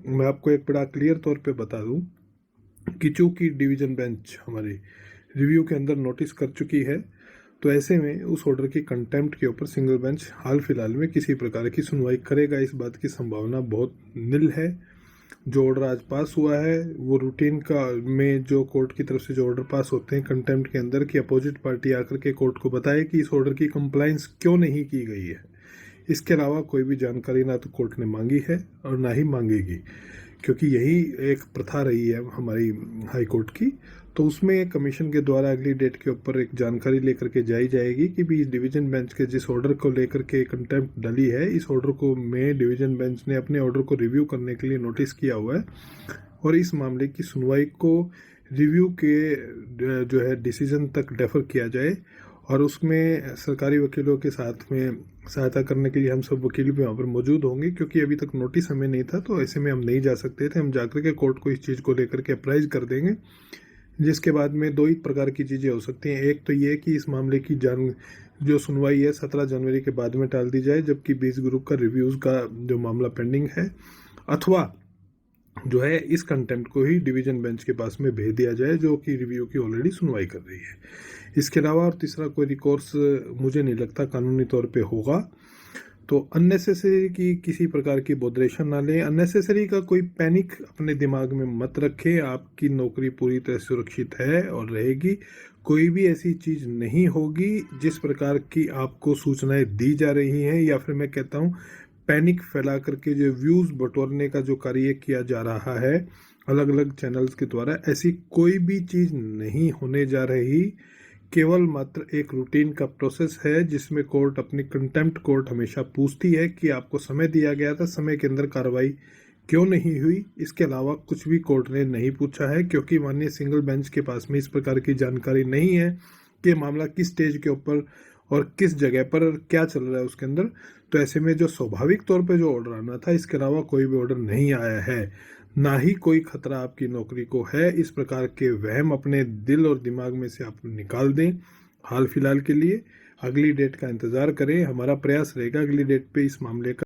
मैं आपको एक बड़ा क्लियर तौर पे बता दूं कि चूंकि डिवीज़न बेंच हमारी रिव्यू के अंदर नोटिस कर चुकी है, तो ऐसे में उस ऑर्डर की कंटेम्प्ट के ऊपर सिंगल बेंच हाल फिलहाल में किसी प्रकार की सुनवाई करेगा, इस बात की संभावना बहुत नील है। जो ऑर्डर आज पास हुआ है वो रूटीन का में जो कोर्ट की तरफ से जो ऑर्डर पास होते हैं कंटेम्प्ट के अंदर, कि अपोजिट पार्टी आकर के कोर्ट को बताए कि इस ऑर्डर की कंप्लाइंस क्यों नहीं की गई है। इसके अलावा कोई भी जानकारी ना तो कोर्ट ने मांगी है और ना ही मांगेगी, क्योंकि यही एक प्रथा रही है हमारी हाई कोर्ट की। तो उसमें कमीशन के द्वारा अगली डेट के ऊपर एक जानकारी लेकर के जाई जाएगी कि भी डिवीजन बेंच के जिस ऑर्डर को लेकर के कंटेम्प्ट डली है, इस ऑर्डर को में डिवीजन बेंच ने अपने ऑर्डर को रिव्यू करने के लिए नोटिस किया हुआ है और इस मामले की सुनवाई को रिव्यू के जो है डिसीजन तक डेफर किया जाए। और उसमें सरकारी वकीलों के साथ में सहायता करने के लिए हम सब वकील भी वहाँ पर मौजूद होंगे, क्योंकि अभी तक नोटिस हमें नहीं था, तो ऐसे में हम नहीं जा सकते थे। हम जाकर के कोर्ट को इस चीज़ को लेकर के अप्राइज कर देंगे, जिसके बाद में दो ही प्रकार की चीज़ें हो सकती हैं। एक तो ये कि इस मामले की जो सुनवाई है 17 जनवरी के बाद में टाल दी जाए, जबकि 20 ग्रुप का रिव्यूज़ का जो मामला पेंडिंग है, अथवा जो है इस कंटेम्प्ट को ही डिवीजन बेंच के पास में भेज दिया जाए, जो कि रिव्यू की ऑलरेडी सुनवाई कर रही है। इसके अलावा और तीसरा कोई रिकोर्स मुझे नहीं लगता कानूनी तौर पे होगा। तो अननेसेसरी की किसी प्रकार की बोदरेशन ना लें, अननेसेसरी का कोई पैनिक अपने दिमाग में मत रखें। आपकी नौकरी पूरी तरह सुरक्षित है और रहेगी। कोई भी ऐसी चीज़ नहीं होगी जिस प्रकार की आपको सूचनाएं दी जा रही हैं, या फिर मैं कहता हूँ पैनिक फैला करके जो व्यूज़ बटोरने का जो कार्य किया जा रहा है अलग अलग चैनल्स के द्वारा, ऐसी कोई भी चीज़ नहीं होने जा रही। केवल मात्र एक रूटीन का प्रोसेस है जिसमें कोर्ट अपनी कंटेम्प्ट कोर्ट हमेशा पूछती है कि आपको समय दिया गया था, समय के अंदर कार्रवाई क्यों नहीं हुई। इसके अलावा कुछ भी कोर्ट ने नहीं पूछा है, क्योंकि माननीय सिंगल बेंच के पास में इस प्रकार की जानकारी नहीं है कि मामला किस स्टेज के ऊपर और किस जगह पर क्या चल रहा है उसके अंदर। तो ऐसे में जो स्वाभाविक तौर पे जो ऑर्डर आना था, इसके अलावा कोई भी ऑर्डर नहीं आया है, ना ही कोई खतरा आपकी नौकरी को है। इस प्रकार के वहम अपने दिल और दिमाग में से आप निकाल दें हाल फिलहाल के लिए। अगली डेट का इंतज़ार करें, हमारा प्रयास रहेगा अगली डेट पे इस मामले का